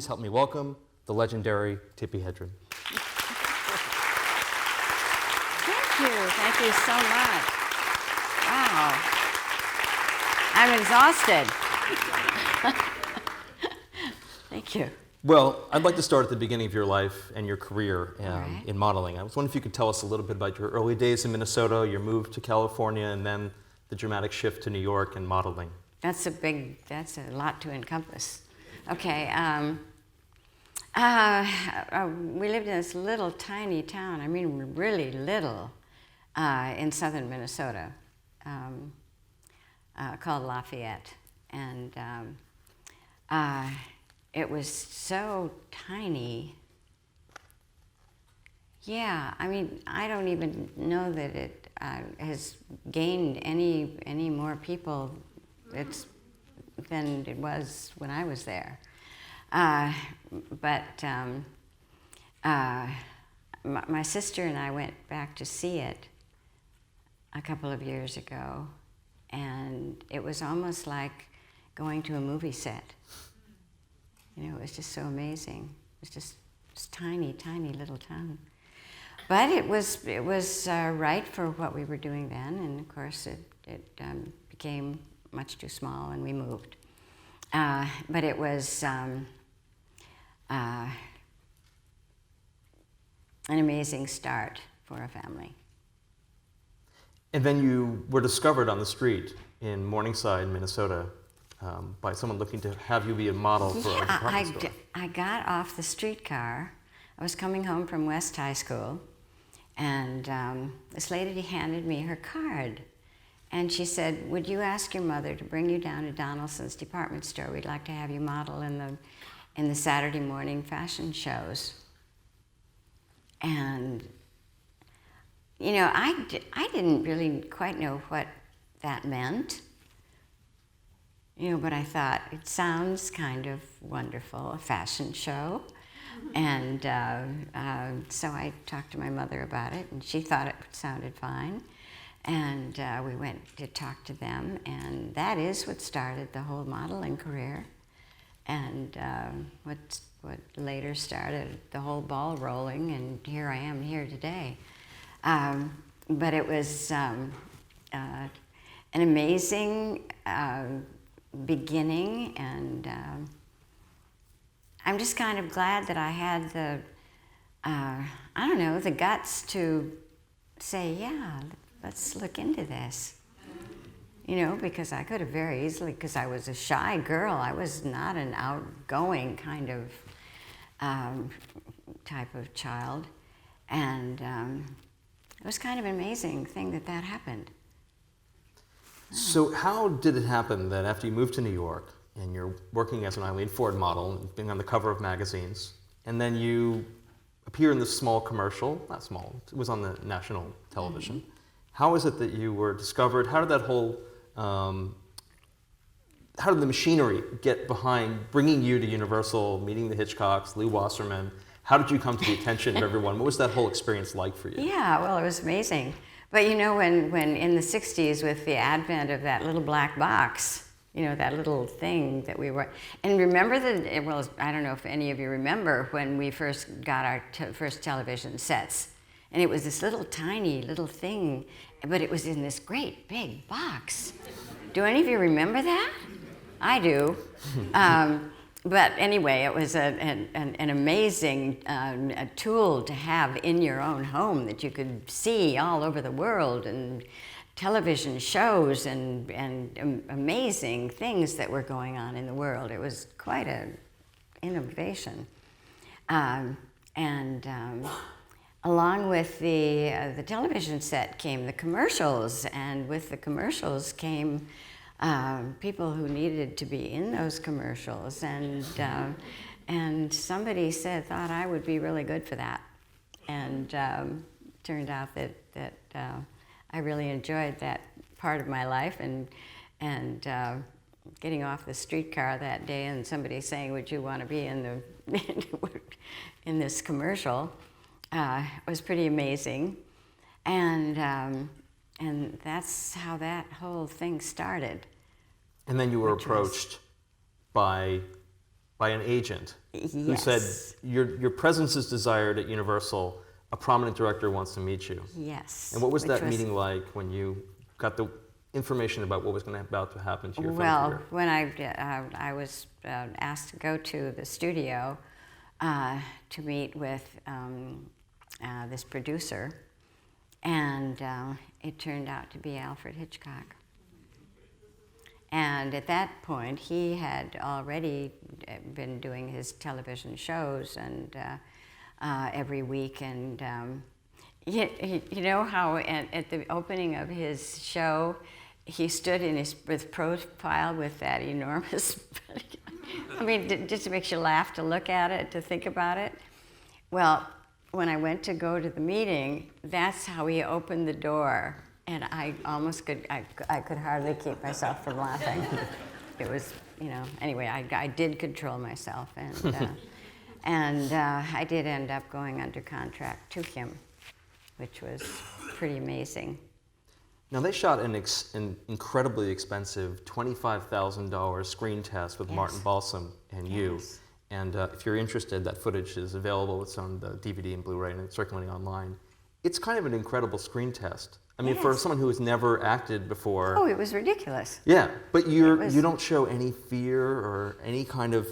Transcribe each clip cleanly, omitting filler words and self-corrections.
please help me welcome the legendary Tippi Hedren. Thank you so much. Wow. I'm exhausted. Thank you. Well, I'd like to start at the beginning of your life and your career Right. in modeling. I was wondering if you could tell us a little bit about your early days in Minnesota, your move to California, and then the dramatic shift to New York and modeling. That's a lot to encompass. Okay. We lived in this little tiny town, I mean really little, in southern Minnesota, called Lafayette. And it was so tiny. Yeah, I mean, I don't even know that it has gained any more people than it was when I was there. But my sister and I went back to see it a couple of years ago, and it was almost like going to a movie set. You know, it was just so amazing. It was just this tiny, tiny little town. But it was right for what we were doing then, and of course it became much too small, and we moved. But it was an amazing start for a family. And then you were discovered on the street in Morningside, Minnesota, by someone looking to have you be a model for a department store. I got off the streetcar. I was coming home from West High School, and this lady handed me her card. And she said, "Would you ask your mother to bring you down to Donaldson's department store? We'd like to have you model in the Saturday morning fashion shows." And, you know, I didn't really quite know what that meant. You know, but I thought, it sounds kind of wonderful, a fashion show. And so I talked to my mother about it, and she thought it sounded fine. And we went to talk to them, and that is what started the whole modeling career, and what later started the whole ball rolling, and here I am here today. But it was an amazing beginning, and I'm just kind of glad that I had the guts to say, yeah, let's look into this. You know, because I could have very easily, because I was a shy girl, I was not an outgoing kind of type of child. And it was kind of an amazing thing that happened. So how did it happen that after you moved to New York and you're working as an Eileen Ford model and being on the cover of magazines, and then you appear in this small commercial, not small, it was on the national television. Mm-hmm. How is it that you were discovered? How did that whole, how did the machinery get behind bringing you to Universal, meeting the Hitchcocks, Lee Wasserman? How did you come to the attention of everyone? What was that whole experience like for you? Yeah, well, it was amazing. But you know, when in the 60s, with the advent of that little black box, you know, that little thing that we were, and remember well, I don't know if any of you remember when we first got our first television sets, and it was this little tiny little thing, but it was in this great big box. Do any of you remember that? I do. But anyway, it was an amazing a tool to have in your own home that you could see all over the world, and television shows and amazing things that were going on in the world. It was quite an innovation. Along with the television set came the commercials, and with the commercials came people who needed to be in those commercials, and somebody thought I would be really good for that, and turned out that I really enjoyed that part of my life, and getting off the streetcar that day and somebody saying, "Would you want to be in this commercial?" was pretty amazing, and that's how that whole thing started. And then you were approached by by an agent who Yes. said, your presence is desired at Universal. A prominent director wants to meet you. Yes. And what was which that meeting like when you got the information about what was about to happen to your film Well, career? when I was asked to go to the studio to meet with this producer, and it turned out to be Alfred Hitchcock. And at that point, he had already been doing his television shows and every week. And you know how at the opening of his show, he stood in his profile with that enormous, I mean, it just makes you laugh to look at it, to think about it. Well, when I went to go to the meeting, that's how he opened the door. And I almost could hardly keep myself from laughing. It was, you know, anyway, I did control myself. And I did end up going under contract to him, which was pretty amazing. Now, they shot an incredibly expensive $25,000 screen test with Yes. Martin Balsam and you. Yes. And if you're interested, that footage is available. It's on the DVD and Blu-ray and it's circulating online. It's kind of an incredible screen test. I mean, for Yes. someone who has never acted before. Oh, it was ridiculous. Yeah, but you was- don't show any fear or any kind of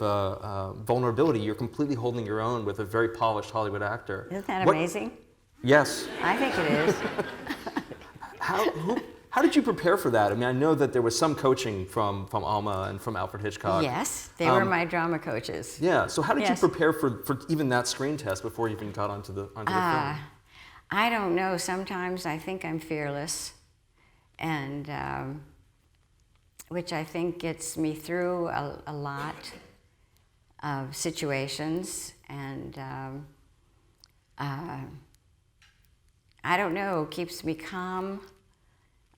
vulnerability. You're completely holding your own with a very polished Hollywood actor. Isn't that What- amazing? Yes. I think it is. How did you prepare for that? I mean, I know that there was some coaching from Alma and from Alfred Hitchcock. Yes, they were my drama coaches. Yeah. So how did Yes. you prepare for even that screen test before you even got onto the film? I don't know. Sometimes I think I'm fearless, and which I think gets me through a lot of situations. And I don't know, keeps me calm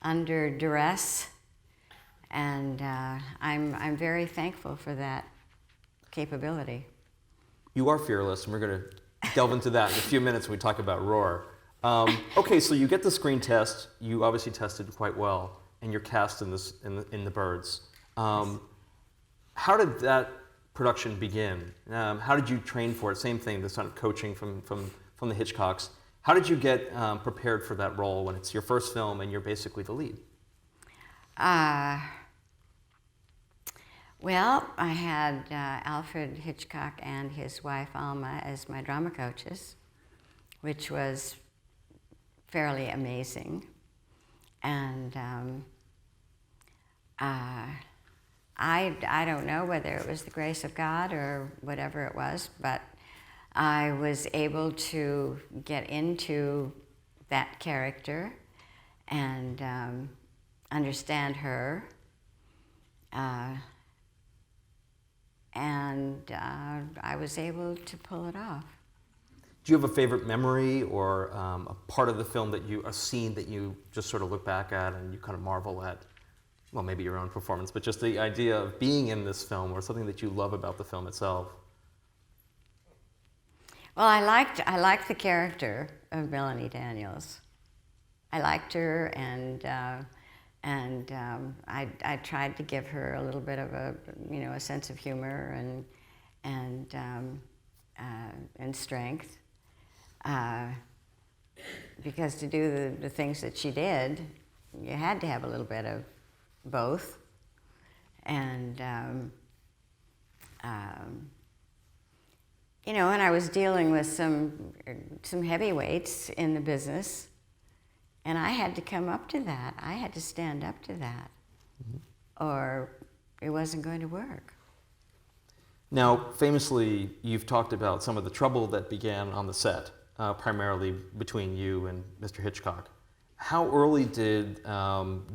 under duress, and I'm very thankful for that capability. You are fearless, and we're going to delve into that in a few minutes when we talk about Roar. Okay, so you get the screen test. You obviously tested quite well, and you're cast in the Birds. How did that production begin? How did you train for it? Same thing, this kind of coaching from the Hitchcocks. How did you get prepared for that role when it's your first film and you're basically the lead? Well, I had Alfred Hitchcock and his wife Alma as my drama coaches, which was fairly amazing. And I don't know whether it was the grace of God or whatever it was, but I was able to get into that character and understand her. And I was able to pull it off. Do you have a favorite memory or a part of the film a scene that you just sort of look back at and you kind of marvel at? Well, maybe your own performance, but just the idea of being in this film or something that you love about the film itself. Well, I liked the character of Melanie Daniels. I liked her, and I tried to give her a little bit of a sense of humor and strength, because to do the things that she did, you had to have a little bit of both, and and I was dealing with some heavyweights in the business, and I had to come up to that. I had to stand up to that, or it wasn't going to work. Now, famously, you've talked about some of the trouble that began on the set, primarily between you and Mr. Hitchcock. How early did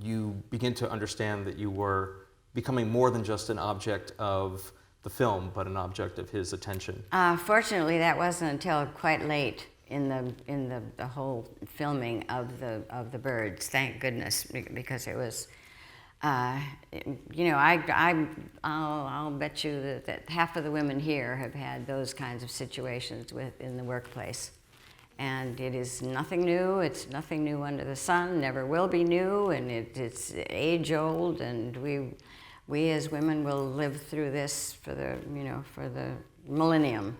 you begin to understand that you were becoming more than just an object of the film, but an object of his attention? Fortunately, that wasn't until quite late in the whole filming of the Birds. Thank goodness, because it was, I'll bet you that half of the women here have had those kinds of situations in the workplace. And it is nothing new. It's nothing new under the sun. Never will be new, and it's age old. And we as women will live through this for the, for the millennium.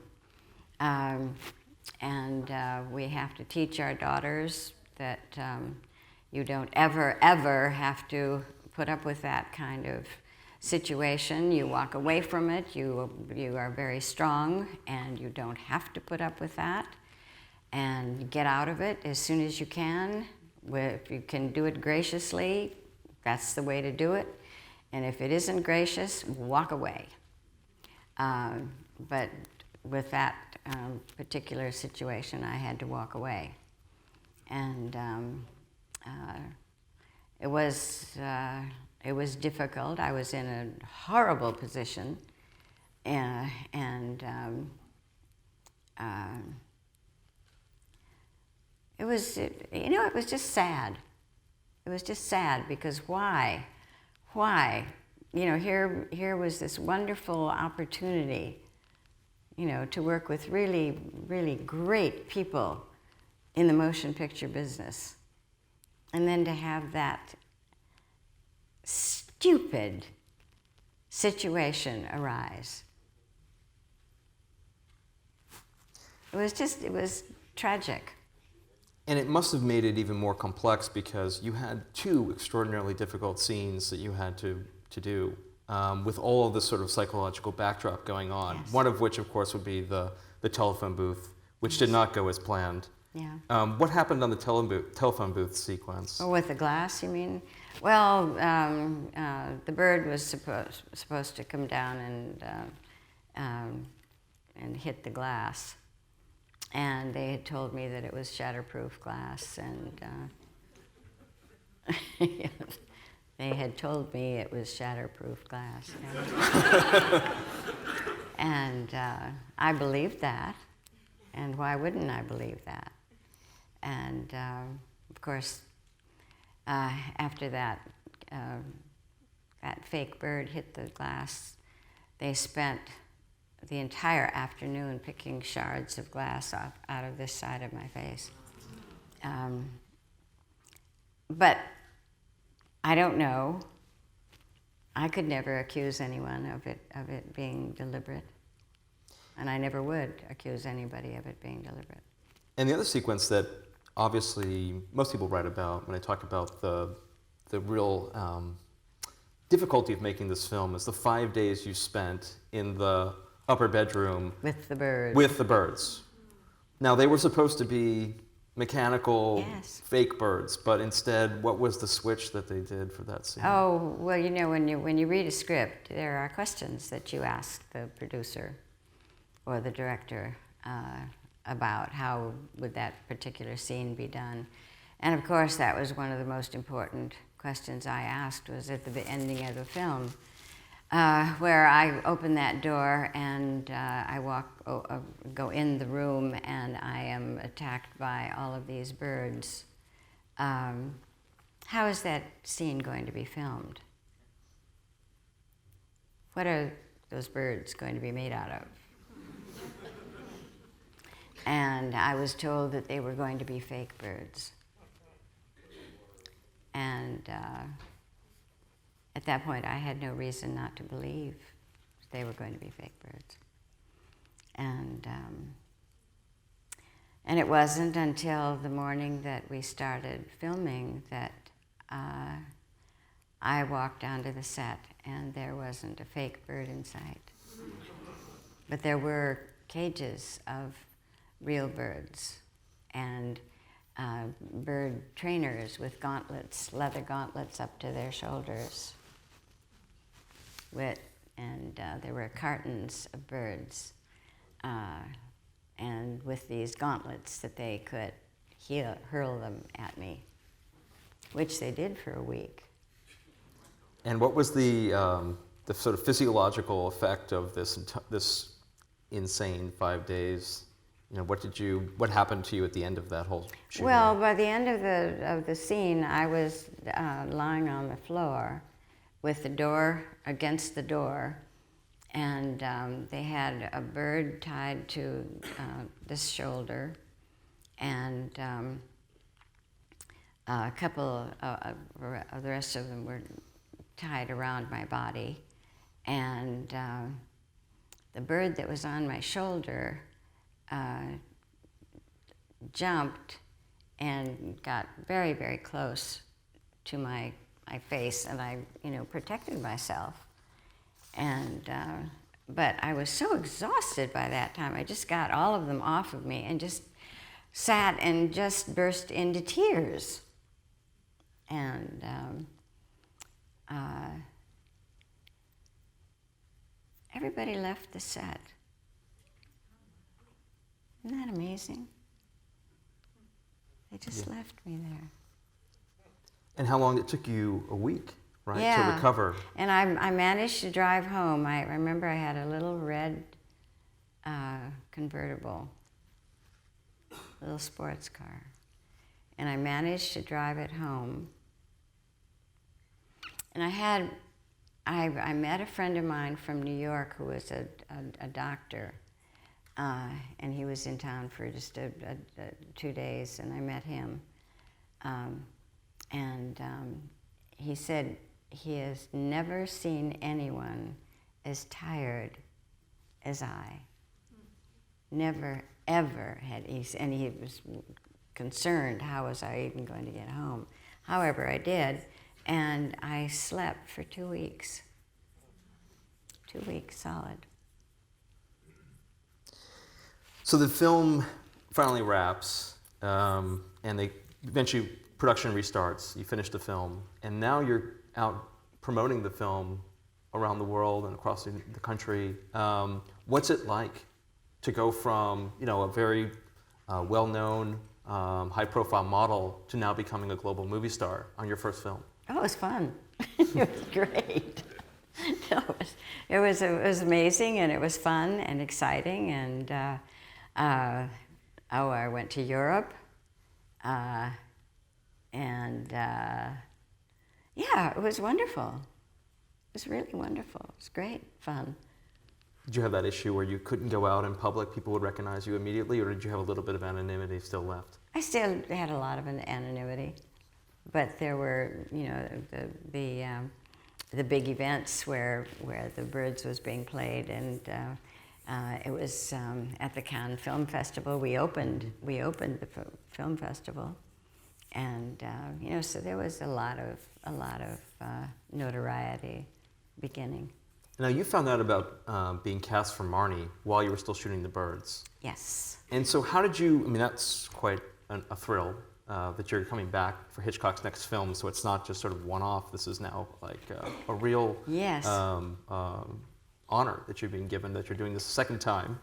We have to teach our daughters that you don't ever have to put up with that kind of situation. You walk away from it. You are very strong, and you don't have to put up with that. And get out of it as soon as you can. If you can do it graciously, that's the way to do it. And if it isn't gracious, walk away. But with that particular situation, I had to walk away. And it was difficult. I was in a horrible position, it was just sad. It was just sad because why? Here was this wonderful opportunity, to work with really, really great people in the motion picture business. And then to have that stupid situation arise. It was tragic. And it must have made it even more complex because you had two extraordinarily difficult scenes that you had to do with all of this sort of psychological backdrop going on. Yes. One of which, of course, would be the telephone booth, which did not go as planned. Yeah. What happened on the telephone booth sequence? Oh, with the glass, you mean? Well, the bird was supposed to come down and hit the glass. And they had told me that it was shatterproof glass, and they had told me it was shatterproof glass. And I believed that, and why wouldn't I believe that? And of course, after that fake bird hit the glass, they spent the entire afternoon picking shards of glass out of this side of my face. But I don't know. I could never accuse anyone of it being deliberate. And I never would accuse anybody of it being deliberate. And the other sequence that obviously most people write about when they talk about the real difficulty of making this film is the 5 days you spent in the upper bedroom with the birds. With the birds. Now, they were supposed to be mechanical, yes, fake birds, but instead, what was the switch that they did for that scene? Oh, well, when you read a script, there are questions that you ask the producer or the director about how would that particular scene be done. And of course, that was one of the most important questions I asked, was at the ending of the film, where I open that door and I go in the room, and I am attacked by all of these birds. How is that scene going to be filmed? What are those birds going to be made out of? And I was told that they were going to be fake birds. And at that point, I had no reason not to believe they were going to be fake birds. And it wasn't until the morning that we started filming that I walked onto the set, and there wasn't a fake bird in sight. But there were cages of real birds, and bird trainers with gauntlets, leather gauntlets up to their shoulders. And there were cartons of birds, and with these gauntlets that they could hurl them at me, which they did for a week. And what was the sort of physiological effect of this insane 5 days? What happened to you at the end of that whole shooting? Well, by the end of the scene, I was lying on the floor with the door against the door, and they had a bird tied to this shoulder, and a couple of the rest of them were tied around my body, and the bird that was on my shoulder jumped and got very, very close to my face, and I, protected myself. And but I was so exhausted by that time. I just got all of them off of me and just sat and just burst into tears. And everybody left the set. Isn't that amazing? They just left me there. And how long it took you? A week, right, Yeah. to recover? And I managed to drive home. I remember I had a little red convertible, little sports car. And I managed to drive it home. And I met a friend of mine from New York who was a doctor. And he was in town for just 2 days, and I met him. He said he has never seen anyone as tired as I. Never, ever had he, and he was concerned, how was I even going to get home? However, I did, and I slept for 2 weeks. 2 weeks solid. So the film finally wraps, and eventually production restarts. You finish the film, and now you're out promoting the film around the world and across the country. What's it like to go from a very well-known, high-profile model to now becoming a global movie star on your first film? Oh, it was fun. It was great. No, it was amazing, and it was fun and exciting, and I went to Europe, and yeah, it was wonderful. It was really wonderful. It was great fun. Did you have that issue where you couldn't go out in public, people would recognize you immediately, or did you have a little bit of anonymity still left? I still had a lot of anonymity, but there were, the big events where the Birds was being played, and it was at the Cannes Film Festival. We opened the film festival, and so there was a lot of notoriety beginning. Now, you found out about being cast for Marnie while you were still shooting The Birds. Yes. And so how did you, that's quite a thrill that you're coming back for Hitchcock's next film, so it's not just sort of one-off. This is now like a real Yes. honor that you're being given, that you're doing this a second time.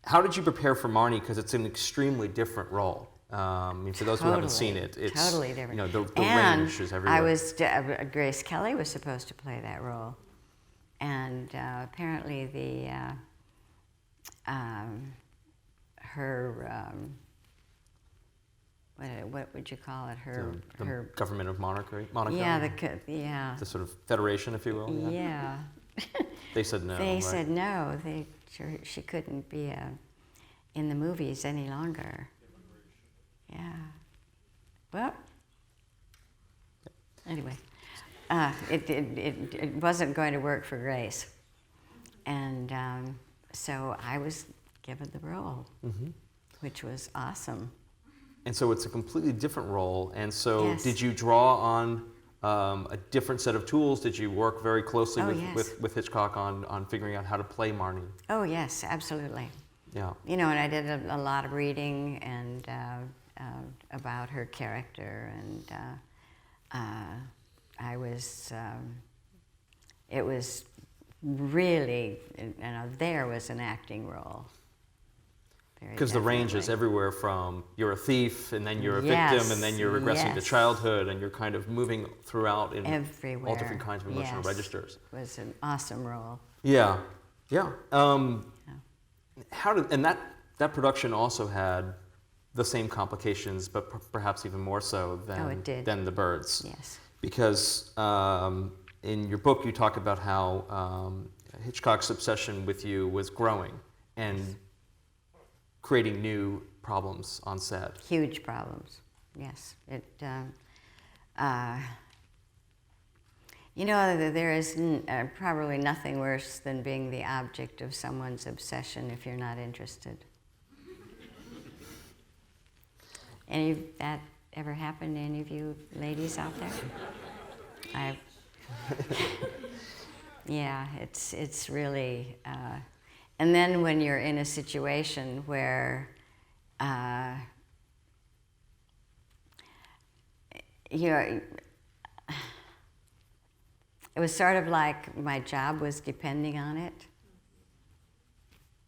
How did you prepare for Marnie? Because it's an extremely different role. For those who haven't seen it, it's totally different. The and range is everywhere. Grace Kelly was supposed to play that role, and apparently her what would you call it? The government of Monaco. Yeah, the sort of federation, if you will. Yeah. They said no. They right? said no. She couldn't be in the movies any longer. Yeah. Well. Anyway, it wasn't going to work for Grace, and so I was given the role, which was awesome. And so it's a completely different role. And so Yes. did you draw on a different set of tools? Did you work very closely with Hitchcock on figuring out how to play Marnie? Oh yes, absolutely. Yeah. And I did a lot of reading and about her character, and it was really, there was an acting role. Because the range is everywhere from you're a thief, and then you're a Yes, victim, and then you're regressing to yes. childhood, and you're kind of moving throughout in Everywhere. all different kinds of emotional Yes. registers. It was an awesome role. Yeah, yeah. That production also had the same complications, but perhaps even more so than The Birds. Yes. Because in your book you talk about how Hitchcock's obsession with you was growing and creating new problems on set. Huge problems. Yes. You know, there is probably nothing worse than being the object of someone's obsession if you're not interested. That ever happened to any of you ladies out there? Yeah, it's really, and then when you're in a situation where it was sort of like my job was depending on it,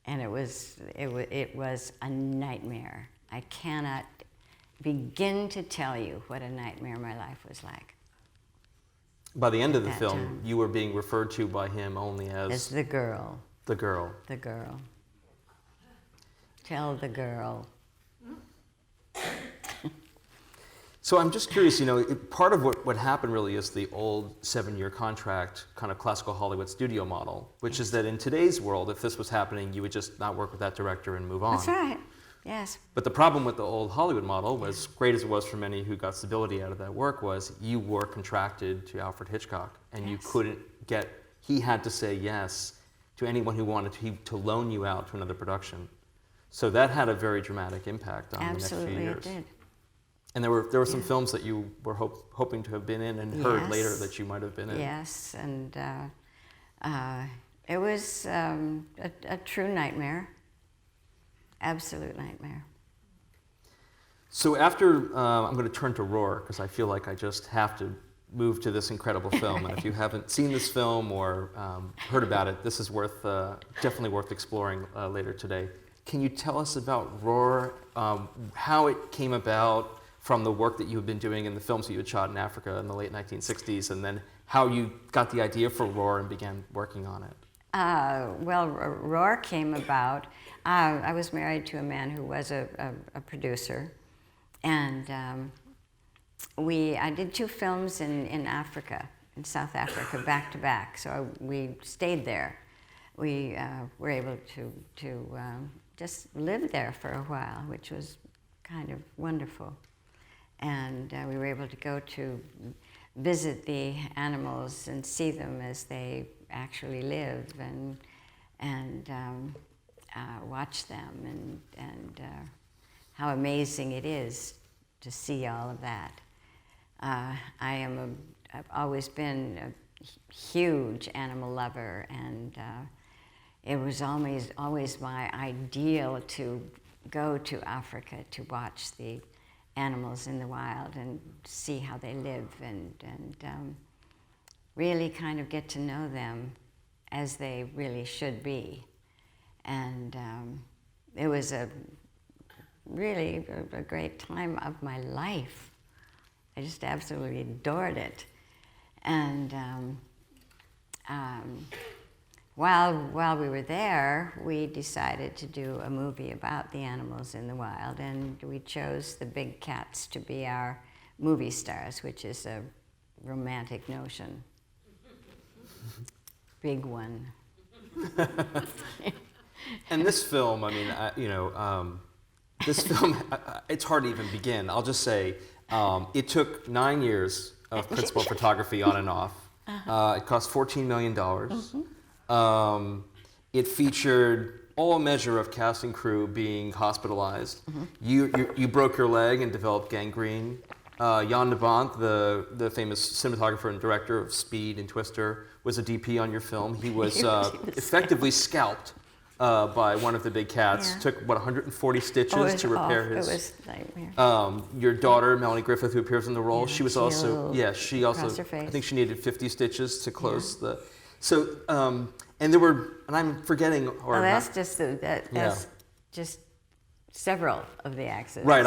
and it was a nightmare. I cannot begin to tell you what a nightmare my life was like. By the end of the that film, time. you were being referred to by him only as As the girl. the girl. The girl. Tell the girl. So I'm just curious, part of what happened really is the old 7-year contract kind of classical Hollywood studio model, which is that in today's world, if this was happening, you would just not work with that director and move on. That's right. Yes. But the problem with the old Hollywood model, was great as it was for many who got stability out of that work, was you were contracted to Alfred Hitchcock, and you couldn't he had to say yes to anyone who wanted to loan you out to another production. So that had a very dramatic impact on the next few years. Absolutely, it did. And there were some films that you were hoping to have been in and heard later Yes. that you might have been in. Yes, and it was a true nightmare. Absolute nightmare. So after, I'm going to turn to Roar, because I feel like I just have to move to this incredible film. And if you haven't seen this film or heard about it, this is definitely worth exploring later today. Can you tell us about Roar, how it came about from the work that you had been doing in the films that you had shot in Africa in the late 1960s, and then how you got the idea for Roar and began working on it? Well, Roar came about. I was married to a man who was a producer, and I did 2 films in Africa, in South Africa, back to back. So we stayed there. We were able to just live there for a while, which was kind of wonderful. And we were able to go to visit the animals and see them as they actually live, and watch them, and how amazing it is to see all of that. I've always been a huge animal lover, and it was always my ideal to go to Africa to watch the animals in the wild and see how they live, and really kind of get to know them as they really should be. And it was really a great time of my life. I just absolutely adored it. And while we were there, we decided to do a movie about the animals in the wild, and we chose the big cats to be our movie stars, which is a romantic notion. Big one. And this film, I mean, this film, it's hard to even begin. I'll just say, it took 9 years of principal photography on and off. It cost $14 million. It featured all measure of cast and crew being hospitalized. You broke your leg and developed gangrene. Jan de Bont, the famous cinematographer and director of Speed and Twister, was a DP on your film. He was effectively scalped by one of the big cats. Yeah. Took, 140 stitches to repair his... It was a nightmare. Your daughter, Melanie Griffith, who appears in the role, Yeah, she was she also... Yeah, she also... crossed her face. I think she needed 50 stitches to close the... So, and there were... And I'm forgetting... Or that's not, that's just several of the accidents. right,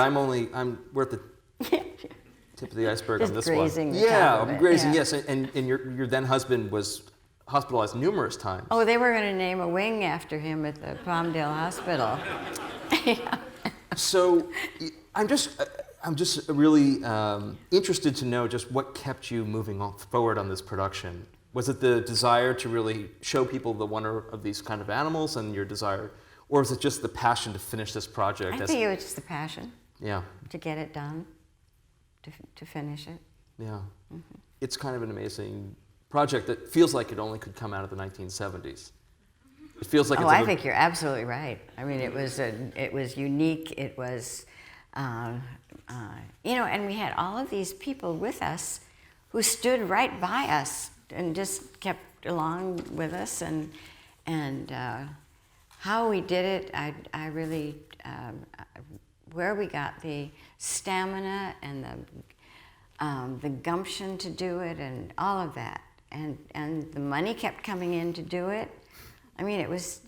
we're at the tip of the iceberg Just on this grazing one. the top Yeah, of it, grazing, yeah. yes. And your then husband was hospitalized numerous times. Oh, they were going to name a wing after him at the Palmdale Hospital. So I'm just really interested to know just what kept you moving forward on this production. Was it the desire to really show people the wonder of these kind of animals and your desire, or was it just the passion to finish this project? I think it was just the passion Yeah. to get it done, to finish it. Yeah. It's kind of an amazing project that feels like it only could come out of the 1970s. It feels like Oh, it's I think you're absolutely right. I mean, it was unique. It was, you know, and we had all of these people with us who stood right by us and just kept along with us, and how we did it, I really, where we got the stamina and the gumption to do it, and all of that, and the money kept coming in to do it. I mean, it was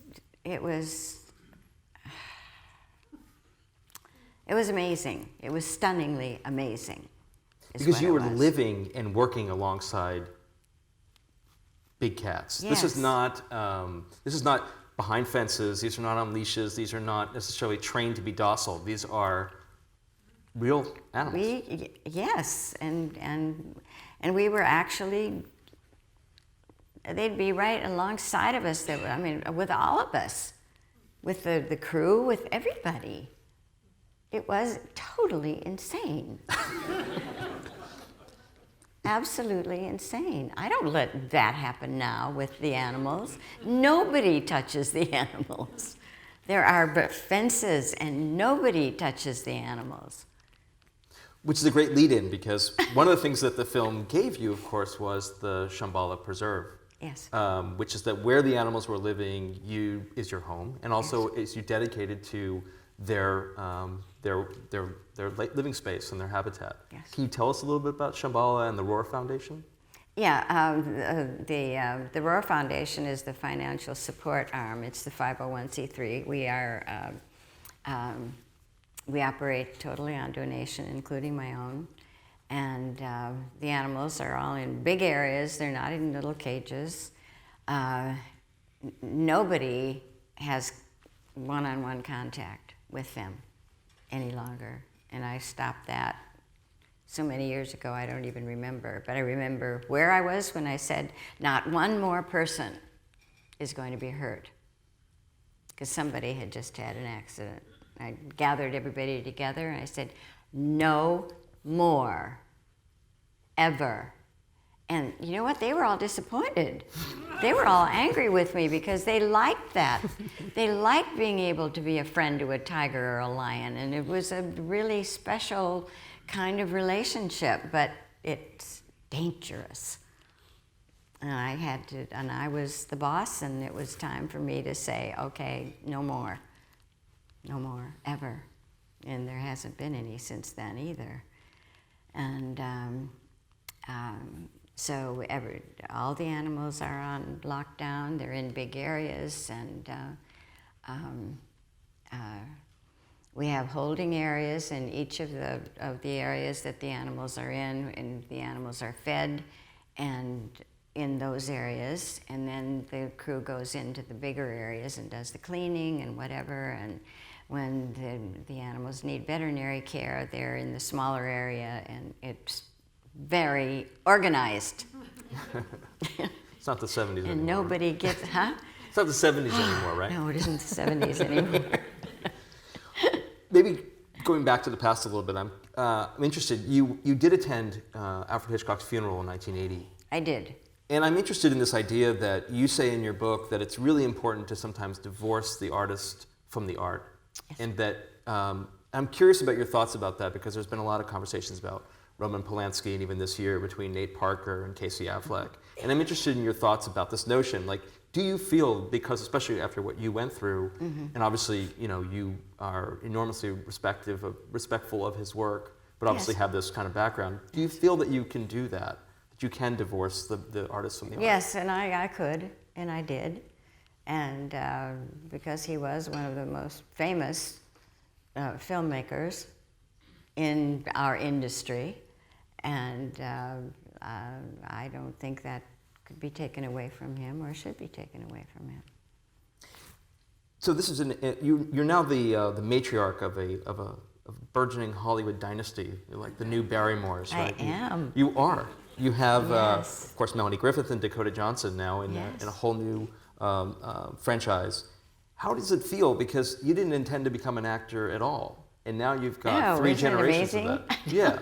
amazing. It was stunningly amazing. Because you were living and working alongside big cats. Yes. This is not behind fences. These are not on leashes. These are not necessarily trained to be docile. These are real animals. Yes, and we were actually. They'd be right alongside of us. I mean, with all of us, with the crew, with everybody. It was totally insane. Absolutely insane. I don't let that happen now with the animals. Nobody touches the animals. There are fences, and nobody touches the animals. Which is a great lead-in, because one of the things that the film gave you, of course, was the Shambhala Preserve. Yes. Which is that where the animals were living, is your home, and also is you dedicated to their living space and their habitat. Yes. Can you tell us a little bit about Shambhala and the Roar Foundation? Yeah, the Roar Foundation is the financial support arm. It's the 501c3. We operate totally on donation, including my own. And the animals are all in big areas. They're not in little cages. Nobody has one-on-one contact with them any longer. And I stopped that so many years ago, I don't even remember. But I remember where I was when I said, not one more person is going to be hurt. Because somebody had just had an accident. I gathered everybody together and I said, no more, ever. And you know what? They were all disappointed. They were all angry with me because they liked that. They liked being able to be a friend to a tiger or a lion, and it was a really special kind of relationship, but it's dangerous. And I was the boss, and it was time for me to say, okay, no more, ever. And there hasn't been any since then either. And so all the animals are on lockdown. They're in big areas, and we have holding areas in each of the areas that the animals are in, and the animals are fed, and in those areas, and then the crew goes into the bigger areas and does the cleaning and whatever. And when the animals need veterinary care, they're in the smaller area, and it's very organized. It's not the 70s anymore. And nobody gets, huh? It's not the 70s anymore, right? No, it isn't the 70s anymore. Maybe going back to the past a little bit, I'm interested. You did attend Alfred Hitchcock's funeral in 1980. I did. And I'm interested in this idea that you say in your book that it's really important to sometimes divorce the artist from the art. Yes. And that I'm curious about your thoughts about that, because there's been a lot of conversations about Roman Polanski, and even this year between Nate Parker and Casey Affleck. And I'm interested in your thoughts about this notion. Like, do you feel, because especially after what you went through, and obviously, you know, you are enormously respectful of his work, but obviously have this kind of background. Do you feel that you can do that you can divorce the artist from the art? Yes, and I could, and I did. And because he was one of the most famous filmmakers in our industry, and I don't think that could be taken away from him or should be taken away from him. So this is you're now the matriarch of a burgeoning Hollywood dynasty. You're like the new Barrymores, right? I am. You are. You have, Yes. of course, Melanie Griffith and Dakota Johnson now in a whole new franchise. How does it feel? Because you didn't intend to become an actor at all, and now you've got three isn't it generations amazing? of that. Yeah.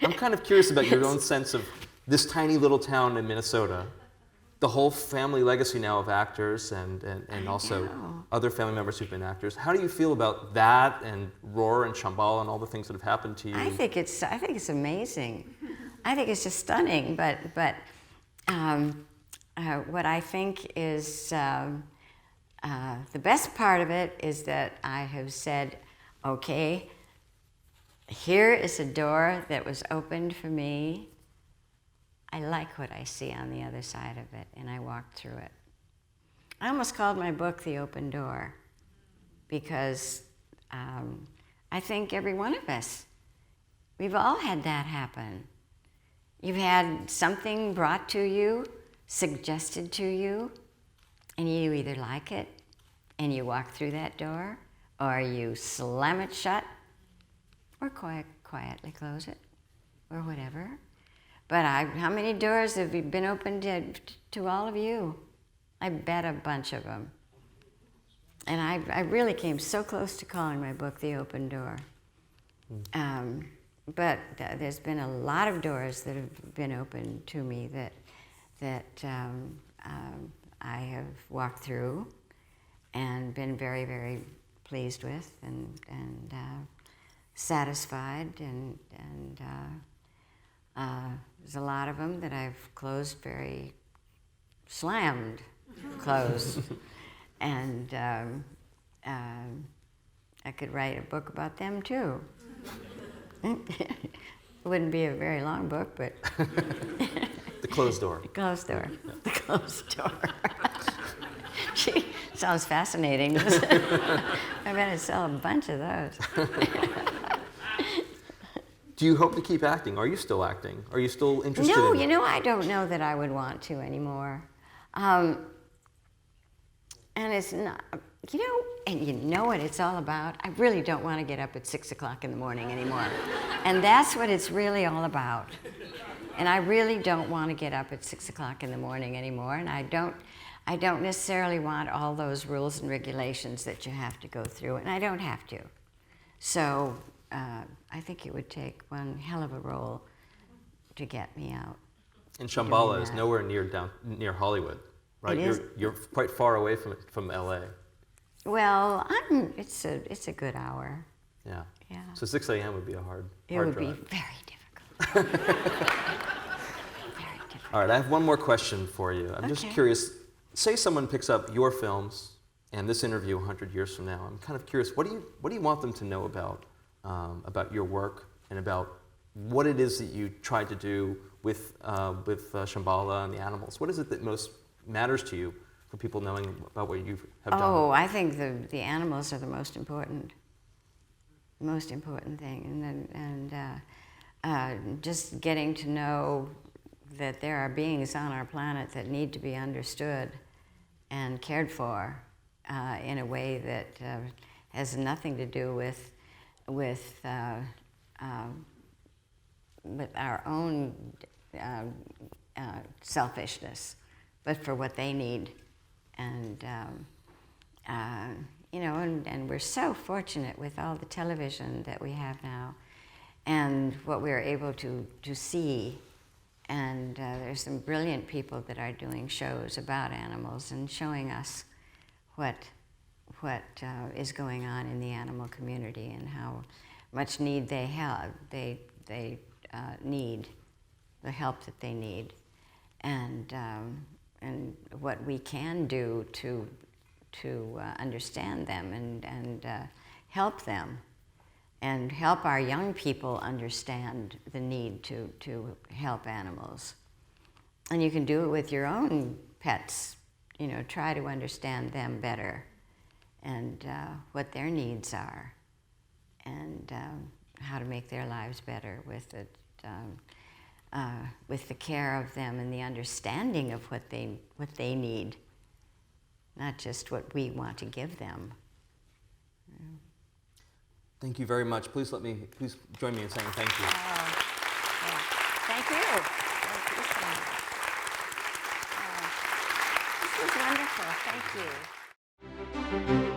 I'm kind of curious about your own sense of this tiny little town in Minnesota, the whole family legacy now of actors and also other family members who've been actors. How do you feel about that and Roar and Shambhala and all the things that have happened to you? I think it's amazing. I think it's just stunning. But what I think is the best part of it is that I have said, okay, here is a door that was opened for me. I like what I see on the other side of it, and I walked through it. I almost called my book The Open Door, because I think every one of us, we've all had that happen. You've had something brought to you, suggested to you, and you either like it, and you walk through that door, or you slam it shut, or quietly close it, or whatever. But how many doors have been opened to all of you? I bet a bunch of them. And I really came so close to calling my book The Open Door. But there's been a lot of doors that have been opened to me that I have walked through and been very, very pleased with and satisfied. And there's a lot of them that I've closed very slammed closed. And I could write a book about them too. It wouldn't be a very long book, but... The closed door. The closed door. Yeah. The closed door. Gee, sounds fascinating, doesn't it? I better sell a bunch of those. Do you hope to keep acting? Are you still acting? Are you still interested No, in... I don't know that I would want to anymore. And it's not, and you know what it's all about? I really don't want to get up at 6 o'clock in the morning anymore. And that's what it's really all about. And I really don't want to get up at 6 o'clock in the morning anymore. And I don't necessarily want all those rules and regulations that you have to go through, and I don't have to. So I think it would take one hell of a role to get me out. And Shambhala is nowhere near Hollywood, right? You're quite far away from LA. Well, it's a good hour. Yeah. Yeah. So 6 a.m. would be a hard It would drive. be very difficult. Very difficult. All right, I have one more question for you. I'm just curious. Say someone picks up your films and this interview 100 years from now. I'm kind of curious. What do you want them to know about your work and about what it is that you tried to do with Shambhala and the animals? What is it that most matters to you for people knowing about what you have done? Oh, I think the animals are the most important thing, and just getting to know that there are beings on our planet that need to be understood and cared for in a way that has nothing to do with our own selfishness, but for what they need. And and we're so fortunate with all the television that we have now, and what we're able to see. And there's some brilliant people that are doing shows about animals and showing us what is going on in the animal community and how much need they have. They need the help that they need, and what we can do to understand them and help them, and help our young people understand the need to help animals. And you can do it with your own pets. Try to understand them better and what their needs are, and how to make their lives better with it. With the care of them and the understanding of what they need, not just what we want to give them. Thank you very much. Please join me in saying thank you. Thank you. This was wonderful. Thank you.